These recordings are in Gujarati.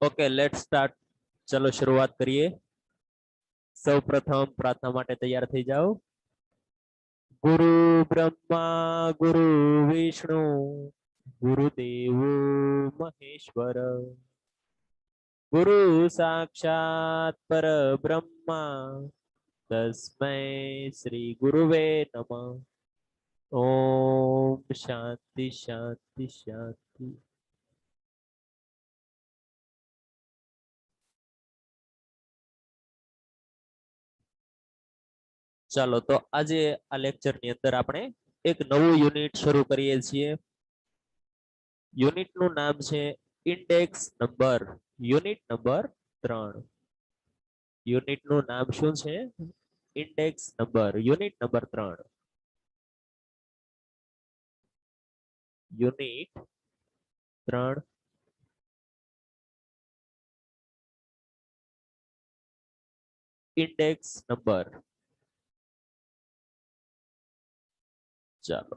Okay let's start. ચલો શરૂઆત કરીએ. સૌ પ્રથમ પ્રાર્થના માટે તૈયાર થઈ જાઓ. ગુરુ બ્રહ્મા ગુરુ વિષ્ણુ ગુરુદેવો મહેશ્વર ગુરુ સાક્ષાત પરબ્રહ્મા તસ્મૈ શ્રી ગુરુવે નમઃ. ઓમ શાંતિ શાંતિ શાંતિ. ચાલો તો આજે આ લેક્ચર ની અંદર આપણે એક નવું યુનિટ શરૂ કરીએ છીએ. યુનિટ નું નામ છે index number. Unit number 3. Unit નું નામ શું છે? Index number. Unit number 3. Unit 3 index number. ચાલો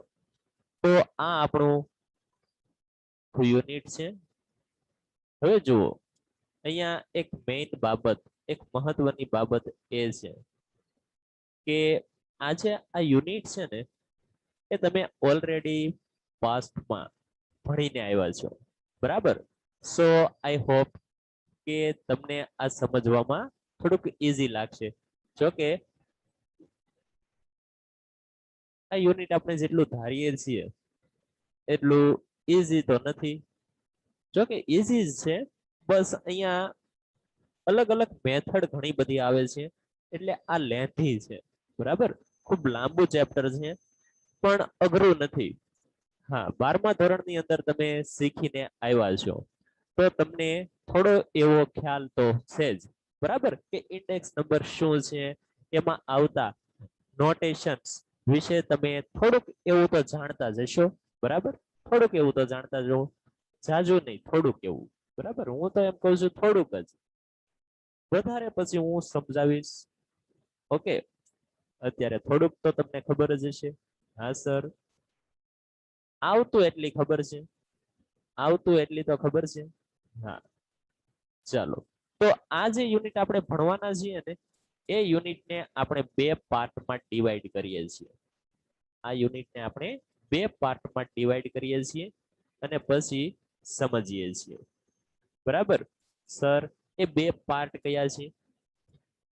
તો આ આપણું યુનિટ છે. હવે જુઓ અહીંયા એક મેઇન બાબત, એક મહત્વની બાબત એ છે કે આજે આ યુનિટ છે ને એ તમે ઓલરેડી પાસ્ટમાં ભણીને આવ્યા છો, બરાબર? સો આઈ હોપ કે તમને આ સમજવામાં થોડુંક ઈઝી લાગશે. જો કે આ યુનિટ આપણે જેટલું ધારીએ છીએ એટલું ઈઝી તો નથી. જો કે ઈઝી છે, બસ અહીંયા અલગ અલગ મેથડ ઘણી બધી આવે છે એટલે આ લેન્થી છે, બરાબર? ખૂબ લાંબુ ચેપ્ટર છે પણ અઘરું નથી. હા, 12મા ધોરણની અંદર તમે શીખીને આવ્યા છો તો તમને થોડો એવો ખ્યાલ તો છે જ, બરાબર? કે ઇન્ડેક્સ નંબર શું છે, એમાં આવતા નોટેશન્સ વિશે તમે થોડુંક એવું તો જાણતા જ હશો, બરાબર? થોડુંક એવું તો જાણતા જ હો, જાજુ નહીં, થોડુંક એવું, બરાબર? હું તો એમ કહું છું થોડુંક જ, વધારે પછી હું સમજાવીશ. ઓકે, અત્યારે થોડુંક તો તમને ખબર જ હશે. હા સર, આવતું એટલી ખબર છે, આવતું એટલી તો ખબર છે. હા, ચાલો તો આ જે યુનિટ આપણે ભણવાના છીએ ને એ યુનિટને આપણે બે પાર્ટમાં ડિવાઈડ કરીએ છીએ. આ યુનિટને આપણે બે પાર્ટમાં ડિવાઈડ કરીએ છીએ અને પછી સમજીએ છીએ, બરાબર? સર, એ બે પાર્ટ કયા છે?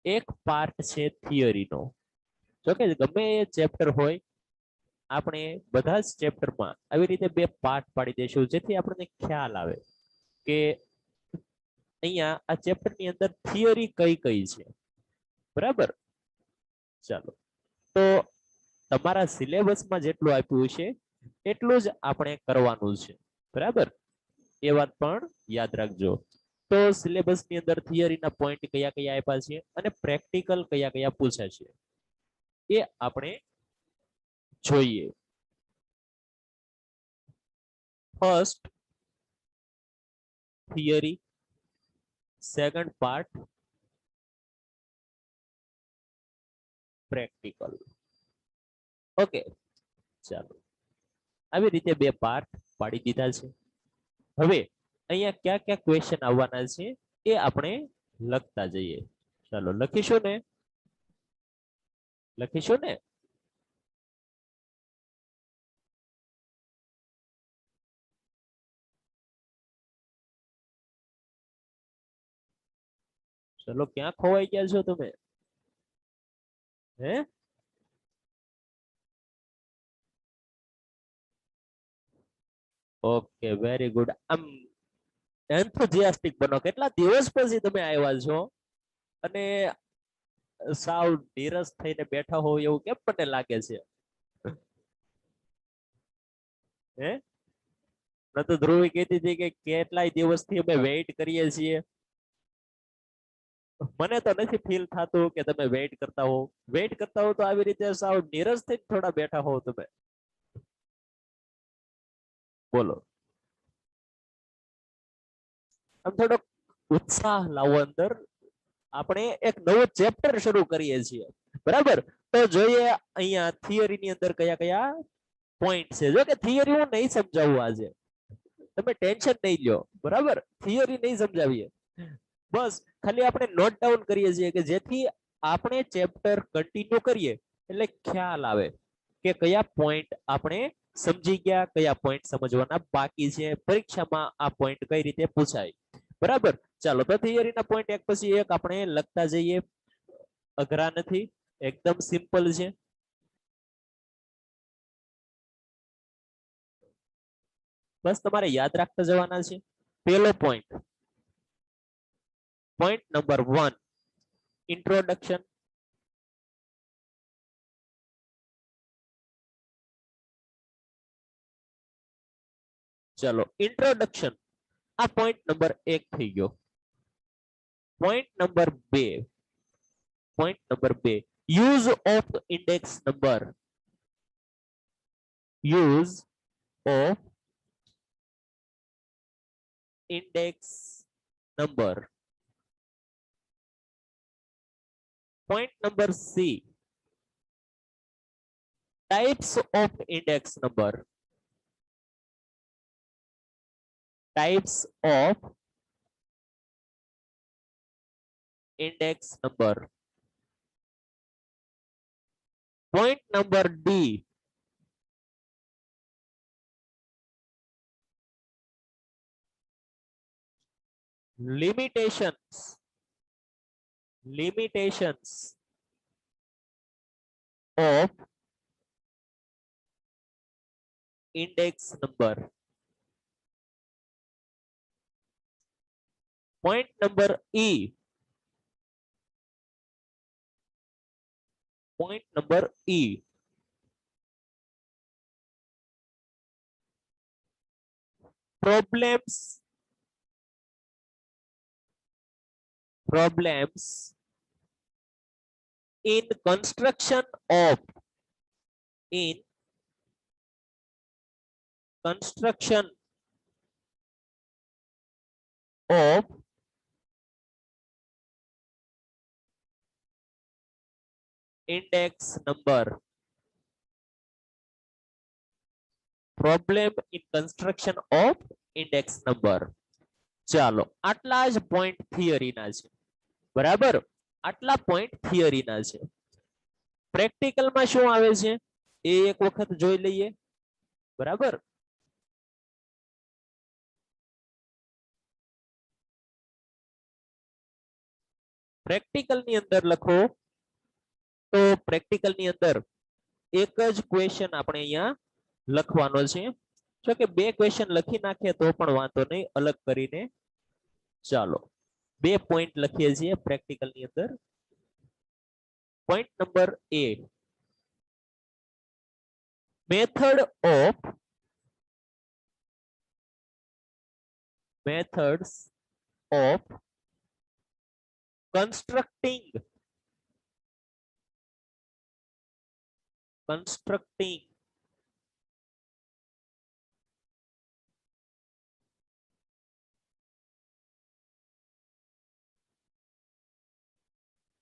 એક પાર્ટ છે થિયરીનો. જો કે ગમે એ ચેપ્ટર હોય, આપણે બધા જ ચેપ્ટરમાં આવી રીતે બે પાર્ટ પાડી દઈશું જેથી આપણને ખ્યાલ આવે કે અહીંયા આ ચેપ્ટરની અંદર થિયરી કઈ કઈ છે, બરાબર? ચાલો તો તમારા સિલેબસમાં જેટલું આપ્યું છે એટલું જ આપણે કરવાનું છે, બરાબર? એ વાત પણ યાદ રાખજો. તો સિલેબસની અંદર થિયરીના પોઈન્ટ કયા કયા આપ્યા છે અને પ્રેક્ટિકલ કયા કયા પૂછે છે એ આપણે જોઈએ. First theory, second part practical. Okay, ચાલો આવી રીતે બે પાર્ટ પાડી દીધા છે. હવે અહીંયા ક્યાં ક્યાં ક્વેશ્ચન આવવાના છે એ આપણે લખતા જઈએ. ચાલો લખીશું ને, લખીશું ને. ચલો ક્યાં ખોવાઈ ગયા છો તમે? હે? Okay, very good. આમ એન્થુઝિયાસ્ટિક બનો. કેટલા દિવસ પછી તમે આવ્યા છો અને સાવ નીરસ થઈને બેઠા હોવ એવું કેમ મને લાગે છે? હે? ન તો ધ્રુવી કહેતી હતી કે કેટલાય દિવસથી અમે વેઇટ કરીએ છીએ. મને તો નથી ફીલ થતું કે તમે વેઇટ કરતા હો. વેઇટ કરતા હો તો આવી રીતે સાવ નીરસ થઈ થોડા બેઠા હો તમે. બોલો, આમ થોડો ઉત્સાહ લાવો અંદર. આપણે એક નવો ચેપ્ટર શરૂ કરીએ છીએ, બરાબર? તો જોઈએ અહીંયા થિયરીની અંદર કયા કયા પોઈન્ટ છે. જો કે થિયરી હું નહીં સમજાવું આજે, તમે ટેન્શન નહીં લ્યો, બરાબર? થિયરી નહીં સમજાવીએ, બસ ખાલી આપણે નોટ ડાઉન કરીએ છીએ કે જેથી આપણે ચેપ્ટર કન્ટિન્યુ કરીએ એટલે ખ્યાલ આવે કે કયા પોઈન્ટ આપણે સમજી ગયા, કયા પોઈન્ટ સમજવાના બાકી છે, પરીક્ષામાં આ પોઈન્ટ કઈ રીતે પૂછાય. બરાબર. ચાલો તો થિયરીના પોઈન્ટ એક પછી એક આપણે લખતા જઈએ. અઘરા નથી, એકદમ સિમ્પલ છે. બસ તમારે યાદ રાખતા જવાના છે. પહેલો પોઈન્ટ, પોઈન્ટ નંબર 1, ઇન્ટ્રોડક્શન. ચલો ઇન્ટ્રોડક્શન, આ પોઈન્ટ નંબર 1 થઈ ગયો. Point number 2, point number 2, use of index number. Use of index number. Point number C, types of index number. Types of index number. Point number D, limitations. Limitations of index number. Point number E. Point number E. Problems. Problems in construction of. In construction of index number. Problem in construction of index number. ચાલો આટલા જ પોઈન્ટ થિયરીના છે. બરાબર, આટલા પોઈન્ટ થિયરીના છે. પ્રેક્ટિકલમાં શું આવે છે એ એક વખત જોઈ લઈએ. બરાબર. પ્રેક્ટિકલની અંદર લખો તો પ્રેક્ટિકલની અંદર એક જ ક્વેશ્ચન આપણે અહીંયા લખવાનો છે. જો કે બે ક્વેશ્ચન લખી નાખીએ તો પણ વાંધો નહીં, અલગ કરીને. ચાલો 2 પોઈન્ટ લખીએ છીએ પ્રેક્ટિકલની અંદર. Point number A, method of methods of constructing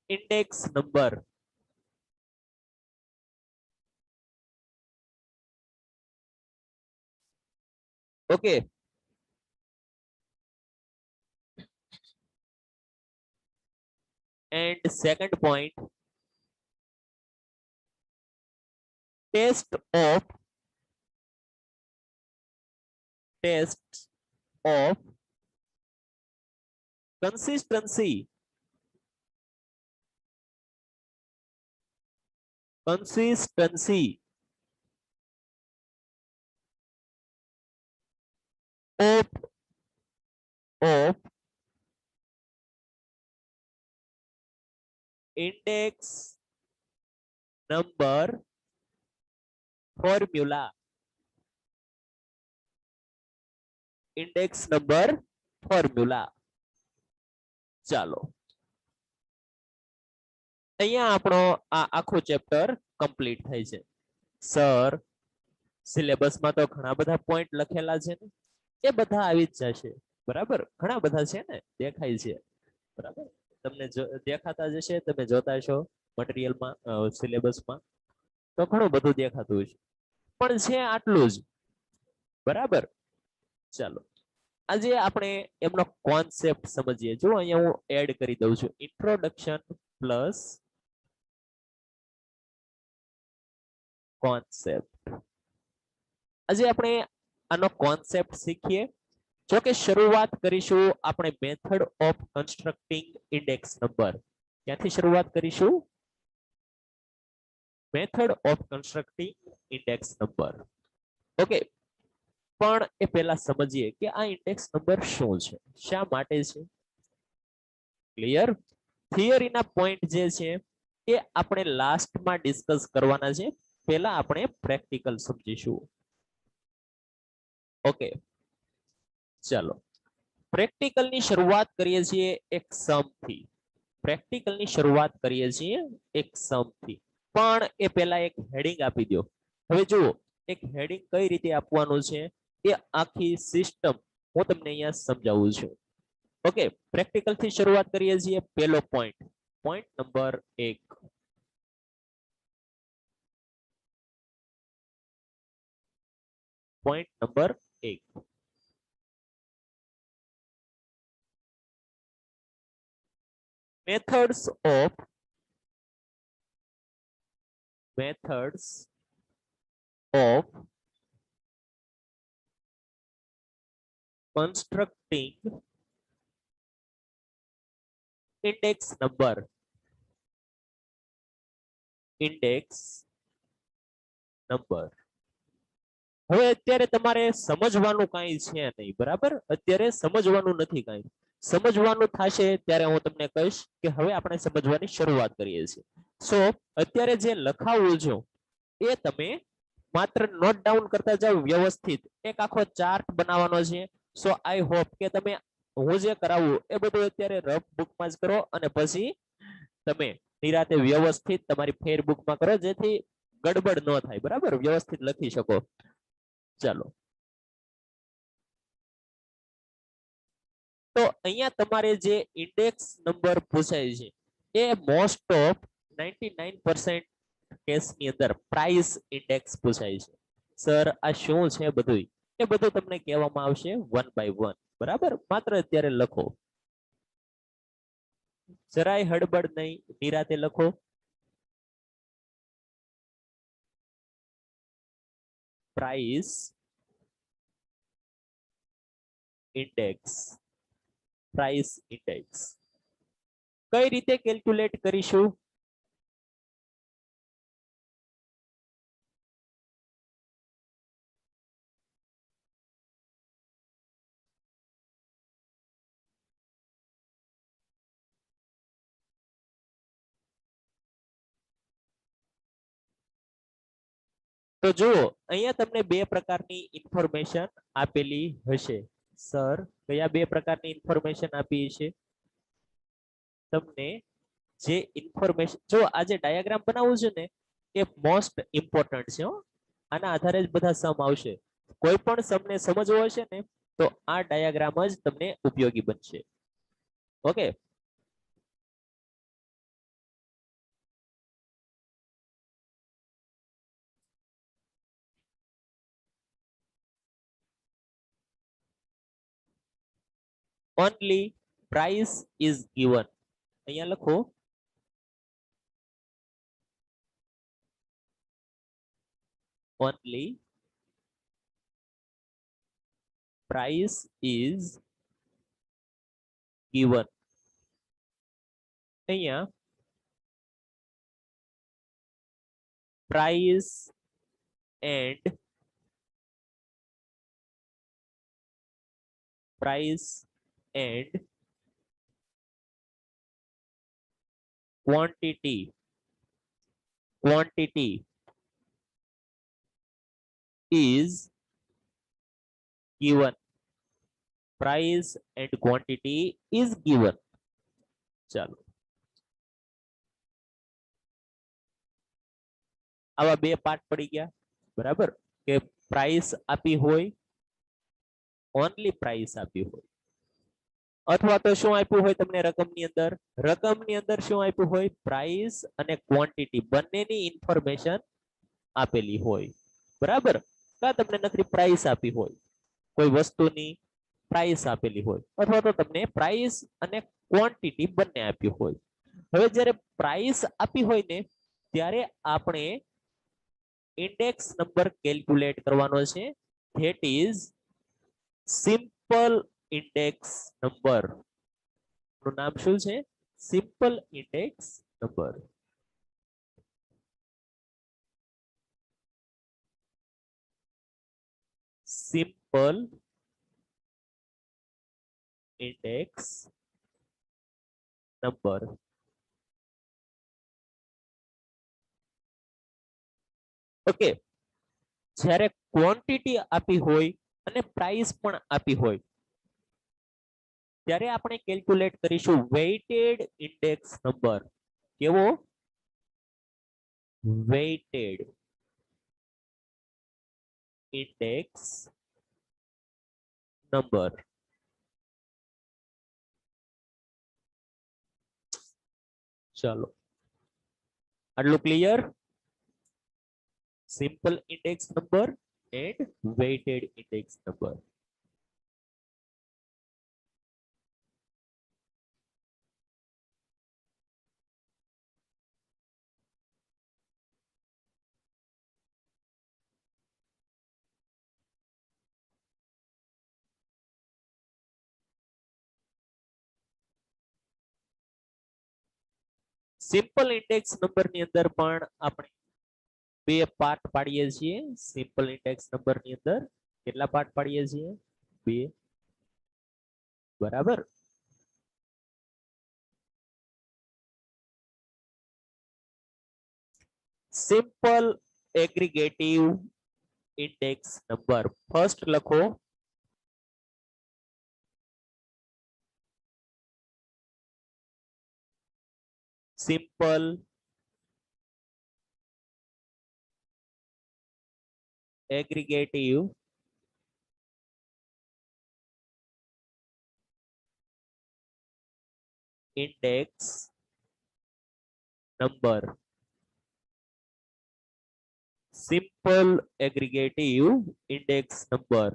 index number. Okay. And second point, test of consistency of index number formula. index number formula. ચાલો અહીંયા આપણો આ આખો ચેપ્ટર કમ્પ્લીટ થાય છે. સર સિલેબસમાં તો ઘણા બધા પોઈન્ટ લખેલા છે ને, એ બધા આવી જ જશે. બરાબર, ઘણા બધા છે ને, દેખાય છે. બરાબર, તમને દેખાતા જશે, તમે જોતા છો મટીરીયલમાં, સિલેબસમાં તો ઘણું બધું દેખાતું છે, પણ છે આટલું જ. બરાબર. ચાલો આજે આપણે એમનો કોન્સેપ્ટ સમજીએ. જો અહીંયા હું એડ કરી દઉં છું ઇન્ટ્રોડક્શન પ્લસ કોન્સેપ્ટ. આજે આપણે આનો કોન્સેપ્ટ શીખીએ. જો કે શરૂઆત કરીશું આપણે method of constructing index number. ક્યાંથી શરૂઆત કરીશું? Method of constructing index number. Okay, પણ એ પહેલા સમજીએ કે આ ઇન્ડેક્સ નંબર શું છે, શા માટે છે. ક્લિયર? થિયરીના પોઈન્ટ જે છે એ આપણે લાસ્ટમાં ડિસ્કસ કરવાના છે. પહેલા આપણે પ્રેક્ટિકલ સમજીશું. ઓકે, ચાલો પ્રેક્ટિકલની શરૂઆત કરીએ છીએ એક સમ થી. પ્રેક્ટિકલની શરૂઆત કરીએ છીએ એક સમ થી, પણ એ પહેલા એક હેડિંગ આપી દો. હવે જુઓ, એક હેડિંગ કઈ રીતે આપવાનું છે એ આખી સિસ્ટમ હું તમને અહીંયા સમજાવું છું. ઓકે, પ્રેક્ટિકલ થી શરૂઆત કરીએ છીએ. પહેલો point, point number 1. Point number 1, methods of constructing index number. હવે અત્યારે તમારે સમજવાનું કાંઈ છે નહીં, બરાબર? અત્યારે સમજવાનું નથી કાંઈ. સમજવાનું થશે ત્યારે હું તમને કહીશ કે હવે આપણે સમજવાની શરૂઆત કરીએ છીએ. સો અત્યારે જે લખાવું છું એ તમે માત્ર નોટ ડાઉન કરતા જાવ વ્યવસ્થિત. એક આખો ચાર્ટ બનાવવાનો છે. સો આઈ હોપ કે તમે હું જે કરાવું એ બધું અત્યારે રફ બુકમાં જ કરો અને પછી તમે નિરાતે વ્યવસ્થિત તમારી ફેર બુકમાં કરો, જેથી ગડબડ ન થાય, બરાબર? વ્યવસ્થિત લખી શકો. ચાલો, તો અહીંયા તમારે જે ઇન્ડેક્સ નંબર પૂછાય છે એ મોસ્ટ ઓફ 99% કેસની અંદર પ્રાઇસ ઇન્ડેક્સ પૂછાય છે. સર આ શું છે બધું, એ બધું તમને કહેવામાં આવશે વન બાય વન, બરાબર? માત્ર અત્યારે લખો, જરાય હડબડ નહીં, નિરાતે લખો. Price index. પ્રાઇસ ઇન્ડેક્સ કઈ રીતે કેલ્ક્યુલેટ કરીશું? તો જુઓ, અહીંયા તમને બે પ્રકારની ઇન્ફોર્મેશન આપેલી હશે. સર કયા બે પ્રકારની ઇન્ફોર્મેશન આપી છે? તમને જે ઇન્ફોર્મેશન, જો આ જે ડાયાગ્રામ બનાવવું છે ને એ મોસ્ટ ઇમ્પોર્ટન્ટ છે. આના આધારે જ બધા સમ આવશે. કોઈ પણ સમને સમજવો હશે ને તો આ ડાયાગ્રામ જ તમને ઉપયોગી બનશે. Okay, only price is given. અહીંયા લખો only price is given. અહીંયા price and quantity is given. Price and quantity is given. ચાલો, આવા બે પાર્ટ પડી ગયા, બરાબર? કે પ્રાઇસ આપી હોય, ઓનલી પ્રાઇસ આપી હોય, અથવા તો શું આપ્યું હોય તમને રકમની અંદર? રકમની અંદર શું આપ્યું હોય? પ્રાઇસ અને ક્વોન્ટિટી બંનેની ઇન્ફોર્મેશન આપેલી હોય, બરાબર? કા તમને નકરી પ્રાઇસ આપી હોય કોઈ વસ્તુની, પ્રાઇસ આપેલી હોય અથવા તો તમને પ્રાઇસ અને ક્વોન્ટિટી બંને આપ્યું હોય. હવે જ્યારે પ્રાઇસ આપી હોય ને ત્યારે આપણે ઇન્ડેક્સ નંબર કેલ્ક્યુલેટ કરવાનો છે. That is simple index number. નું નામ શું છે? Simple index number. Simple index number. Okay, જ્યારે ક્વોન્ટિટી આપી હોય અને પ્રાઇસ પણ આપી હોય ત્યારે આપણે કેલ્ક્યુલેટ કરીશું વેઇટેડ ઇન્ડેક્સ નંબર. કેવો? Weighted index number. ચાલો, આટલું clear? Simple index number and weighted index number. Simple index number ની અંદર પણ આપણે બે પાર્ટ પાડીએ છીએ. સિમ્પલ ઇન્ડેક્સ નંબર ની અંદર કેટલા પાર્ટ પાડીએ છીએ? બે. બરાબર. Simple aggregative index number. First લખો simple aggregative index number. Simple aggregative index number.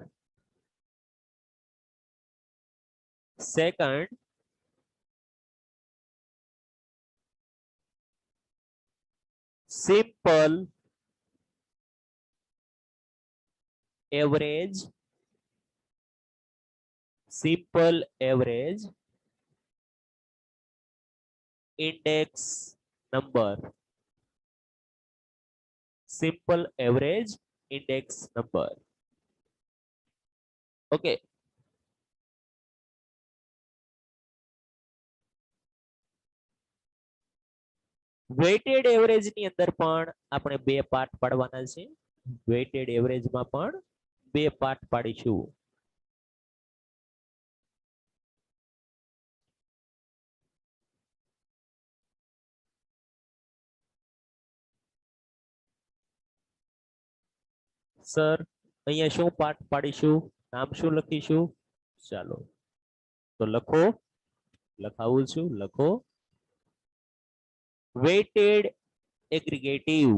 Second, simple average. Simple average index number. Simple average index number. Okay, weighted average ની અંદર પણ આપણે બે પાર્ટ પાડવાના છે. વેઇટેડ એવરેજ માં પણ બે પાર્ટ પાડીશું. સર અહીંયા શું પાર્ટ પાડીશું? નામ શું લખીશું? ચાલો તો લખો, લખાવું છું. લખો weighted એગ્રીગેટિવ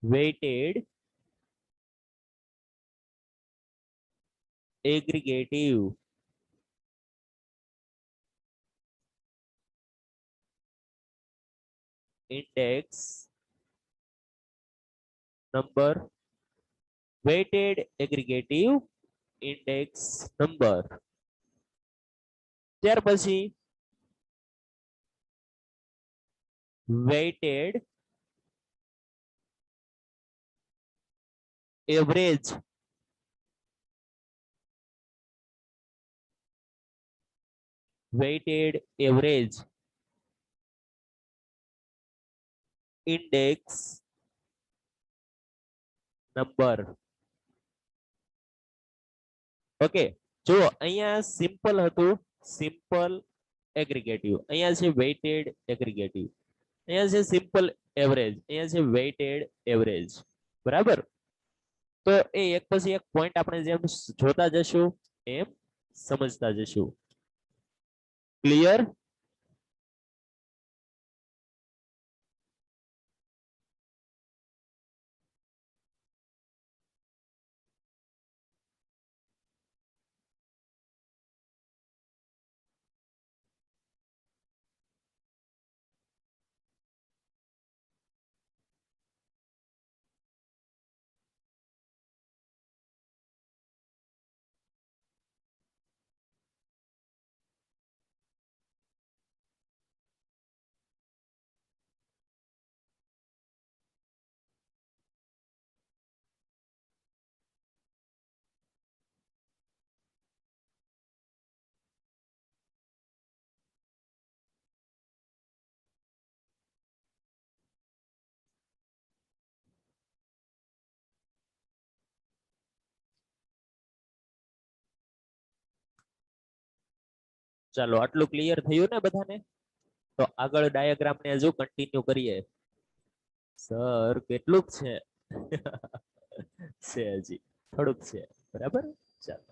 weighted aggregative index number. Weighted aggregative index number. ત્યાર પછી weighted average weighted average index number. Okay, જો અહીંયા સિમ્પલ હતું, સિમ્પલ એગ્રીગેટિવ. અહીંયા છે વેઇટેડ એગ્રીગેટિવ. અહીંયા છે સિમ્પલ એવરેજ, અહીંયા છે વેઇટેડ એવરેજ. બરાબર. તો એ એક પછી એક પોઈન્ટ આપણે જેમ જોતા જશું એમ સમજતા જશું. ક્લિયર? ચાલો આટલું ક્લિયર થયું ને બધાને? તો આગળ ડાયાગ્રામ ને હજુ કન્ટિન્યુ કરીએ. સર કેટલુંક છે? છે હજી થોડુંક છે, બરાબર. ચાલો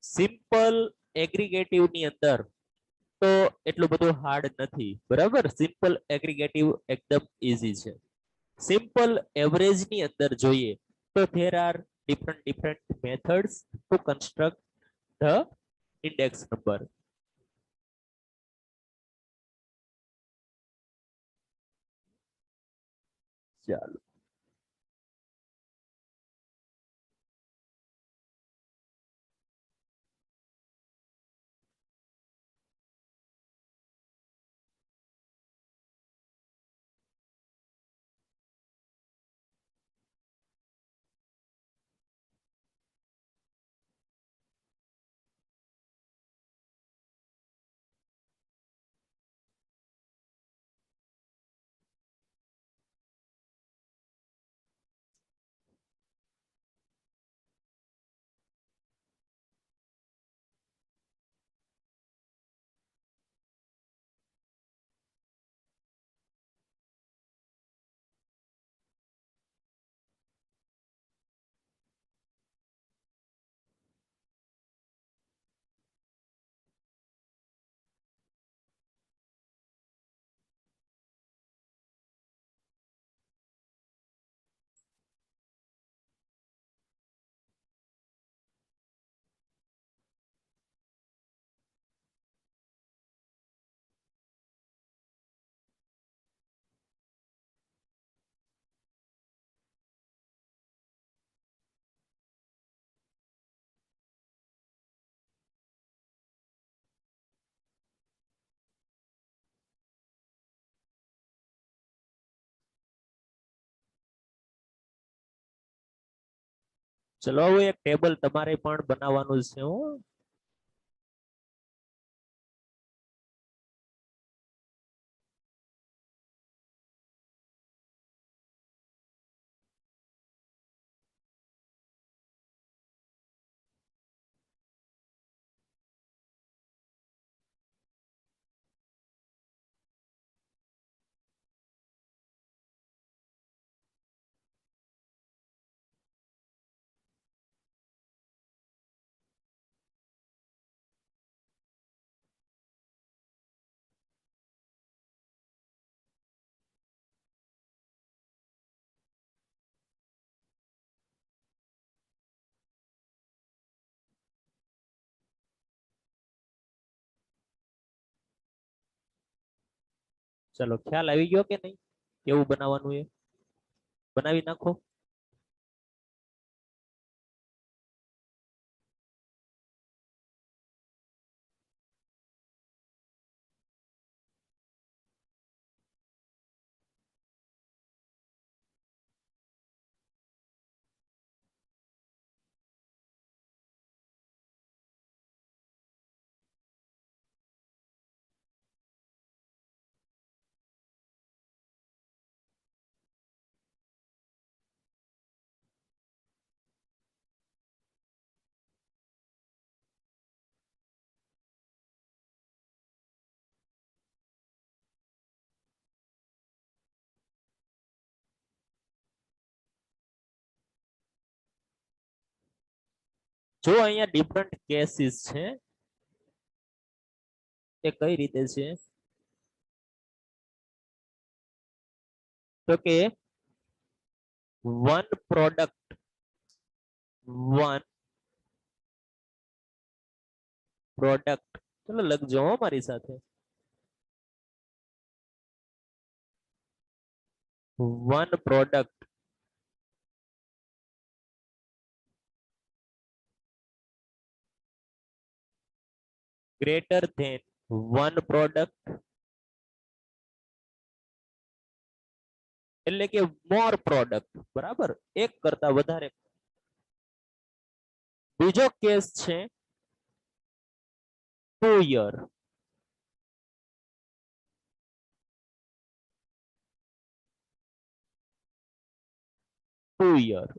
સિમ્પલ એગ્રીગેટિવ ની અંદર તો એટલું બધું હાર્ડ નથી, બરાબર. સિમ્પલ એગ્રીગેટિવ એકદમ ઈઝી છે. સિમ્પલ એવરેજ ની અંદર જોઈએ તો there are different methods to construct the index number. ચાલો ચલો હવે એક ટેબલ તમારે પણ બનાવવાનું છે. હું ચલો ખ્યાલ આવી ગયો કે નહીં, કેવું બનાવવાનું એ બનાવી નાખો. જો અહીંયા ડિફરન્ટ કેસીસ છે, એ કઈ રીતે છે તો કે વન પ્રોડક્ટ વન પ્રોડક્ટ ચલો લખજો હો મારી સાથે. One product greater than one product એટલે કે મોર પ્રોડક્ટ, બરાબર, એક કરતા વધારે. બીજો કેસ છે 2 year. 2 year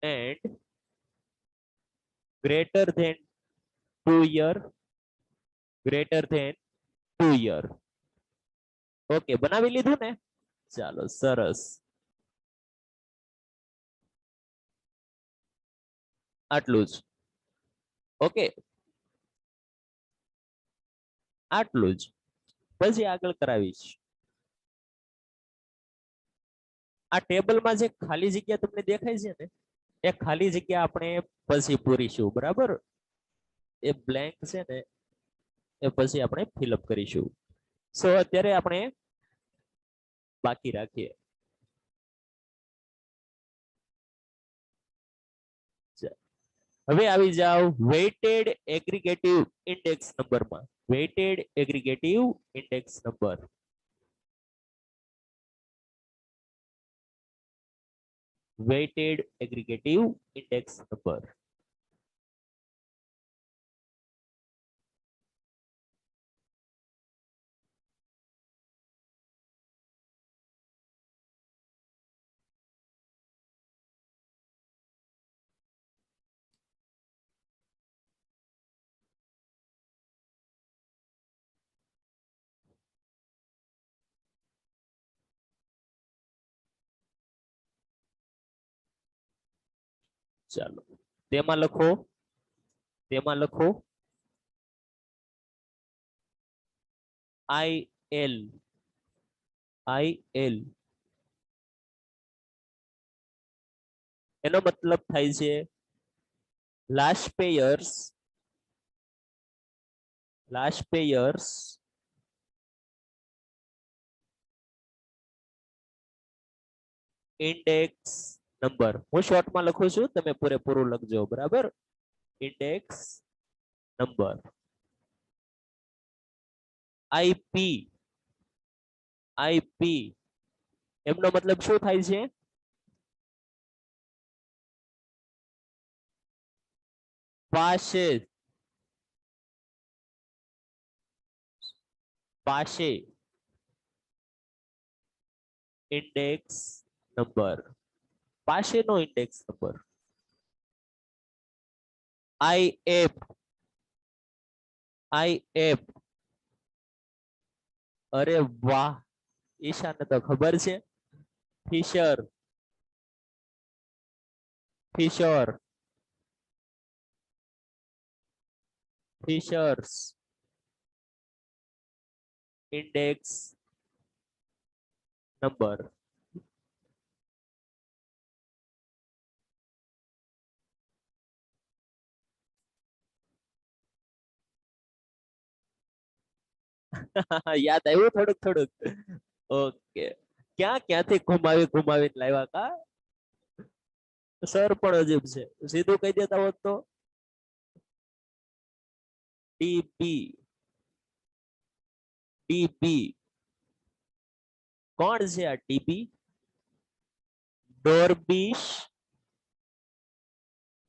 and greater than 2 year, greater than 2 year. Okay, બનાવી લીધું ને? ચાલો સરસ. આટલું જ. ઓકે, આટલું જ. પછી આગળ કરાવીશ. આ ટેબલમાં જે ખાલી જગ્યા તમને દેખાય છે ને, એ ખાલી જગ્યા આપણે પછી પૂરીશું, બરાબર? એ બ્લેન્ક છે ને એ પછી આપણે ફિલઅપ કરીશું. સો અત્યારે આપણે બાકી રાખીએ. હવે આવી જાવ વેઇટેડ એગ્રીગેટિવ ઇન્ડેક્સ નંબરમાં. Weighted aggregative index number. Weighted aggregative index number. ચાલો તેમાં લખો, તેમાં લખો IL, IL એનો મતલબ થાય છે last payers, last payers index number. હું શોર્ટમાં લખું છું, તમે પૂરેપૂરું લખજો, બરાબર? Index number. IP, IP એમનો મતલબ શું થાય છે? Paasche, Paasche index number. પાસેનો ઇન્ડેક્સ નંબર. IF, IF અરે વાહ, ઈશાને તો ખબર છે. Fisher, Fisher, Fisher's index number. યાદ આવ્યું થોડુંક થોડુંક. ઓકે, ક્યાં ક્યાંથી ઘુમાવી ઘુમાવીને લાવ્યા કા? સર પણ અજીબ છે, સીધું કહી દેતા હોત તો. ડીપી, ડીપી કોણ છે આ TP? Dorbish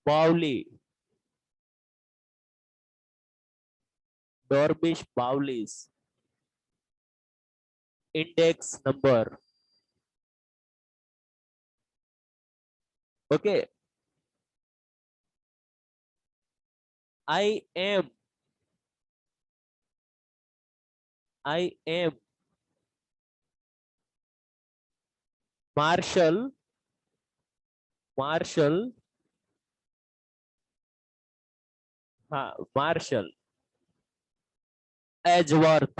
Bowley, Dorbish Bowley's index number. Okay, IM, IM Marshall, Marshall, હા Marshall Edgeworth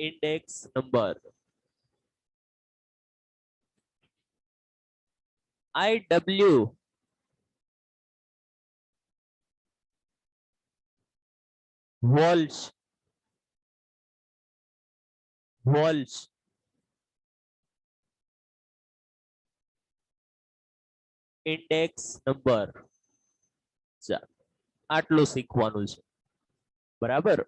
index number. IW Walsh's index number. આટલું શીખવાનું છે, બરાબર.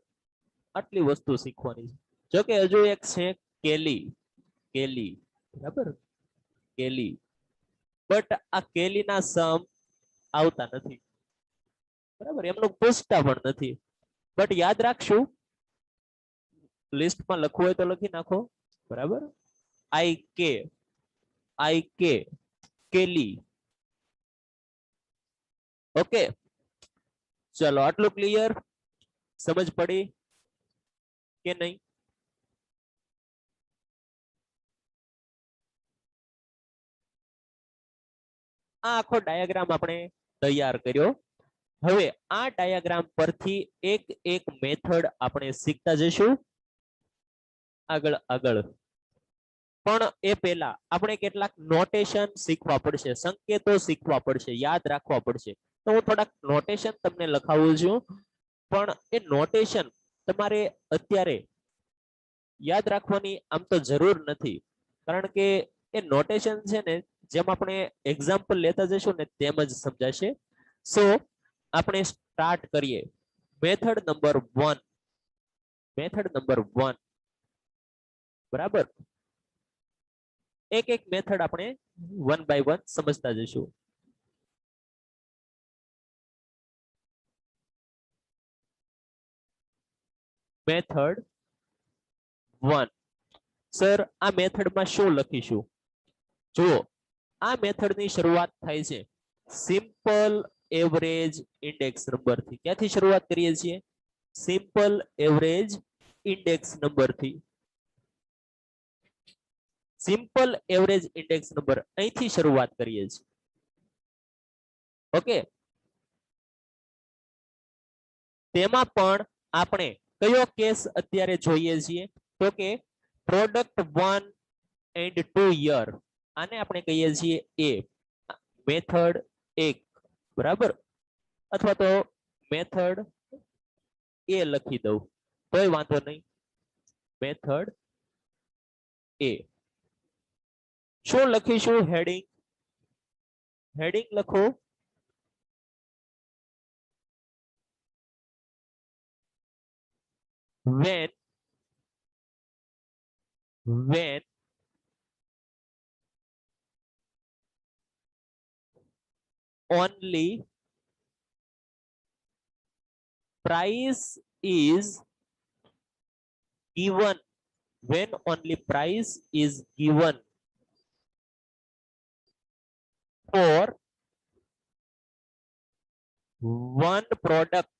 આટલી વસ્તુ શીખવાની છે. જો કે હજુ એક છે કેલી, બરાબર, કેલી. બટ આ કેલી ના સમ આવતા નથી, બરાબર, એમનું પૂછતા પણ નથી. બટ યાદ રાખશું, લિસ્ટમાં લખવું હોય તો લખી નાખો, બરાબર. આઈ કે કેલી. ઓકે, ચલો આટલું ક્લિયર, સમજ પડી કે નહીં? આ આખો ડાયાગ્રામ આપણે તૈયાર કર્યો. હવે આ ડાયાગ્રામ પરથી એક એક મેથડ આપણે શીખતા જઈશું આગળ. પણ એ પહેલા આપણે કેટલાક નોટેશન શીખવા પડશે, સંકેતો શીખવા પડશે, યાદ રાખવા પડશે. તો હું થોડાક નોટેશન તમને લખાવું છું, પણ એ નોટેશન તમારે અત્યારે યાદ રાખવાની આમ તો જરૂર નથી, કારણ કે એ નોટેશન છે ને જેમ આપણે એક્ઝામ્પલ લેતા જઈશું ને તેમ જ સમજાશે. સો આપણે સ્ટાર્ટ કરીએ. મેથડ નંબર 1, બરાબર. એક એક મેથડ આપણે 1 બાય 1 સમજતા જઈશું. મેથડ 1. સર આ મેથડમાં શું લખીશું? જુઓ, આ મેથડની શરૂઆત થાય છે સિમ્પલ એવરેજ ઇન્ડેક્સ નંબરથી. ક્યાંથી શરૂઆત કરીએ છીએ? સિમ્પલ એવરેજ ઇન્ડેક્સ નંબરથી. સિમ્પલ એવરેજ ઇન્ડેક્સ નંબર અહીંથી શરૂઆત કરીએ છીએ. ઓકે, તેમાં પણ આપણે કયો કેસ અત્યારે જોઈએ છીએ? તો કે પ્રોડક્ટ 1 એન્ડ 2 યર. આને આપણે કહીએ છીએ એ મેથડ 1, બરાબર, અથવા તો મેથડ એ લખી દઉં તોય વાંધો નહીં. મેથડ એ. શું લખીશું? હેડિંગ લખો when only price is given, for one product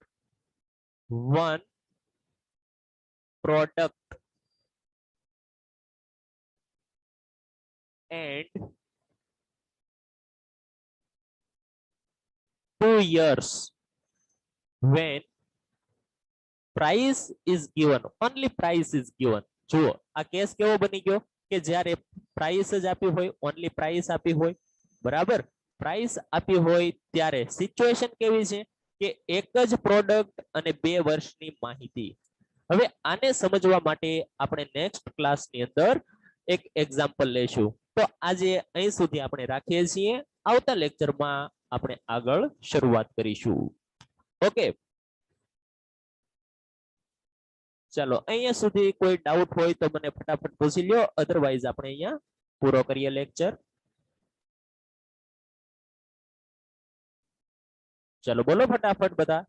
and 2 years. When price is given, only price is given. જુઓ, આ કેસ કેવો બની ગયો કે જ્યારે પ્રાઇસ જ આપી હોય, ઓનલી પ્રાઇસ આપી હોય, બરાબર. પ્રાઇસ આપી હોય ત્યારે સિચ્યુએશન કેવી છે કે એક જ પ્રોડક્ટ અને 2 વર્ષની માહિતી. હવે આને સમજવા માટે આપણે નેક્સ્ટ ક્લાસની અંદર એક એક્ઝામ્પલ લેશું. તો આજે અહીં સુધી આપણે રાખીએ છીએ. આવતા લેક્ચરમાં આપણે આગળ શરૂઆત કરીશું. ઓકે, ચાલો અહીંયા સુધી કોઈ ડાઉટ હોય તો મને ફટાફટ પૂછી લ્યો, અધરવાઇઝ આપણે અહીંયા પૂરો કરીએ લેક્ચર. ચાલો બોલો ફટાફટ બધા.